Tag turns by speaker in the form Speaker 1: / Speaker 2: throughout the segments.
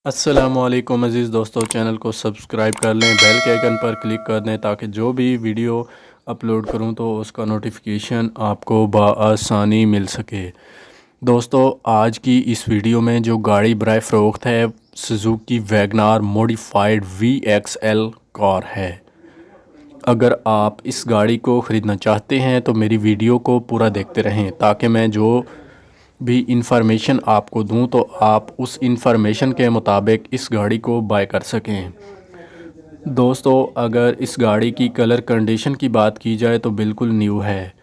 Speaker 1: अस्सलामुअलैकुम अज़ीज़ दोस्तों, चैनल को सब्सक्राइब कर लें, बेल के आइकन पर क्लिक कर दें ताकि जो भी वीडियो अपलोड करूं तो उसका नोटिफिकेशन आपको बआसानी मिल सके। दोस्तों, आज की इस वीडियो में जो गाड़ी बराए फ़रोख्त है Suzuki WagonR modified VXL car है। अगर आप इस गाड़ी को ख़रीदना चाहते हैं तो मेरी वीडियो को पूरा देखते रहें ताकि मैं जो भी इंफॉर्मेशन आपको दूं तो आप उस इंफॉर्मेशन के मुताबिक इस गाड़ी को बाय कर सकें। दोस्तों, अगर इस गाड़ी की कलर कंडीशन की बात की जाए तो बिल्कुल न्यू है।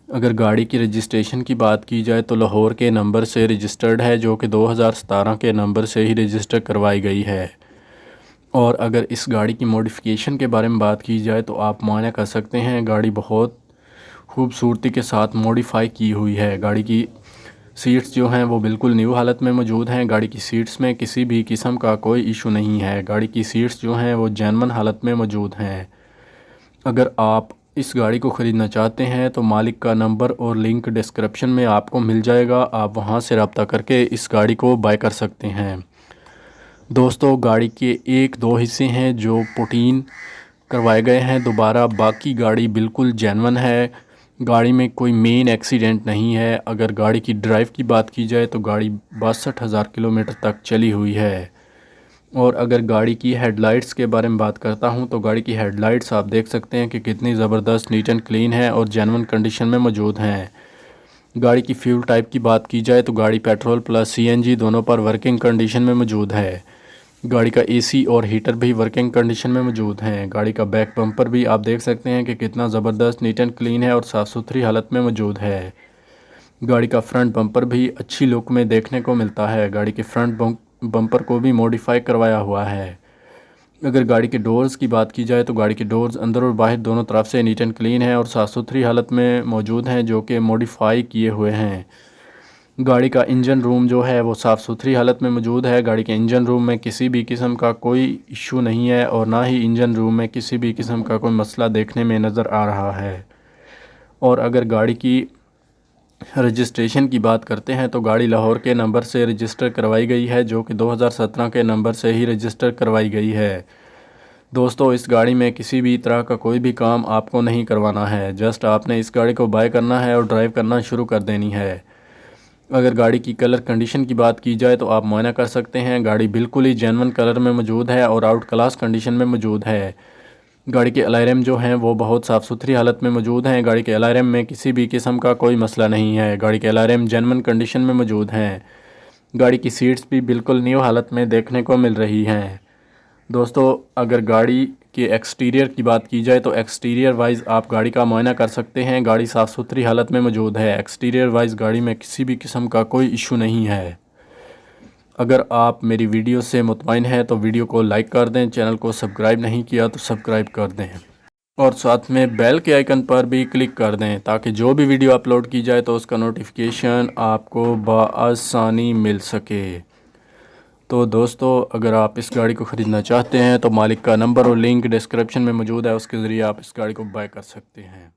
Speaker 1: अगर गाड़ी की रजिस्ट्रेशन की बात की जाए तो लाहौर के नंबर से रजिस्टर्ड है, जो कि 2017 के नंबर से ही रजिस्टर करवाई गई है। और अगर इस गाड़ी की मॉडिफिकेशन के बारे में बात की जाए तो आप माना कर सकते हैं गाड़ी बहुत खूबसूरती के साथ मॉडिफाई की हुई है। गाड़ी की सीट्स जो हैं वो बिल्कुल न्यू हालत में मौजूद हैं। गाड़ी की सीट्स में किसी भी किस्म का कोई इशू नहीं है। गाड़ी की सीट्स जो हैं वो जेन्युइन हालत में मौजूद हैं। अगर आप इस गाड़ी को ख़रीदना चाहते हैं तो मालिक का नंबर और लिंक डिस्क्रिप्शन में आपको मिल जाएगा, आप वहां से रब्ता करके इस गाड़ी को बाय कर सकते हैं। दोस्तों, गाड़ी के एक दो हिस्से हैं जो पुटीन करवाए गए हैं दोबारा, बाकी गाड़ी बिल्कुल जेन्युइन है। गाड़ी में कोई मेन एक्सीडेंट नहीं है। अगर गाड़ी की ड्राइव की बात की जाए तो गाड़ी 62,000 किलोमीटर तक चली हुई है। और अगर गाड़ी की हेडलाइट्स के बारे में बात करता हूं तो गाड़ी की हेडलाइट्स आप देख सकते हैं कि कितनी ज़बरदस्त नीट एंड क्लीन है और जेन्युइन कंडीशन में मौजूद हैं। गाड़ी की फ्यूल टाइप की बात की जाए तो गाड़ी पेट्रोल प्लस CNG दोनों पर वर्किंग कंडीशन में मौजूद है। गाड़ी का AC और हीटर भी वर्किंग कंडीशन में मौजूद हैं। गाड़ी का बैक बम्पर भी आप देख सकते हैं कि कितना ज़बरदस्त नीट एंड क्लीन है और साफ़ सुथरी हालत में मौजूद है। गाड़ी का फ्रंट बम्पर भी अच्छी लुक में देखने को मिलता है। गाड़ी के फ्रंट बम्पर को भी मॉडिफाई करवाया हुआ है। अगर गाड़ी के डोर्स की बात की जाए तो गाड़ी के डोर्स अंदर और बाहर दोनों तरफ से नीट एंड क्लीन है और साफ़ सुथरी हालत में मौजूद हैं, जो कि मॉडिफाई किए हुए हैं। गाड़ी का इंजन रूम जो है वो साफ़ सुथरी हालत में मौजूद है। गाड़ी के इंजन रूम में किसी भी किस्म का कोई इशू नहीं है और ना ही इंजन रूम में किसी भी किस्म का कोई मसला देखने में नज़र आ रहा है। और अगर गाड़ी की रजिस्ट्रेशन की बात करते हैं तो गाड़ी लाहौर के नंबर से रजिस्टर करवाई गई है, जो कि 2017 के नंबर से ही रजिस्टर करवाई गई है। दोस्तों, इस गाड़ी में किसी भी तरह का कोई भी काम आपको नहीं करवाना है, जस्ट आपने इस गाड़ी को बाय करना है और ड्राइव करना शुरू कर देनी है। अगर गाड़ी की कलर कंडीशन की बात की जाए तो आप मुआयना कर सकते हैं गाड़ी बिल्कुल ही जेन्युइन कलर में मौजूद है और आउट क्लास कंडीशन में मौजूद है। गाड़ी के अलार्म जो हैं वो बहुत साफ़ सुथरी हालत में मौजूद हैं। गाड़ी के अलार्म में किसी भी किस्म का कोई मसला नहीं है। गाड़ी के अलार्म जेन्युइन कंडीशन में मौजूद हैं। गाड़ी की सीट्स भी बिल्कुल न्यू हालत में देखने को मिल रही हैं। दोस्तों, अगर गाड़ी के एक्सटीरियर की बात की जाए तो एक्सटीरियर वाइज़ आप गाड़ी का मुआयना कर सकते हैं। गाड़ी साफ़ सुथरी हालत में मौजूद है। एक्सटीरियर वाइज़ गाड़ी में किसी भी किस्म का कोई इशू नहीं है। अगर आप मेरी वीडियो से मुतमईन हैं तो वीडियो को लाइक कर दें, चैनल को सब्सक्राइब नहीं किया तो सब्सक्राइब कर दें और साथ में बेल के आइकन पर भी क्लिक कर दें ताकि जो भी वीडियो अपलोड की जाए तो उसका नोटिफिकेशन आपको बआसानी मिल सके। तो दोस्तों, अगर आप इस गाड़ी को ख़रीदना चाहते हैं तो मालिक का नंबर और लिंक डिस्क्रिप्शन में मौजूद है, उसके ज़रिए आप इस गाड़ी को बाय कर सकते हैं।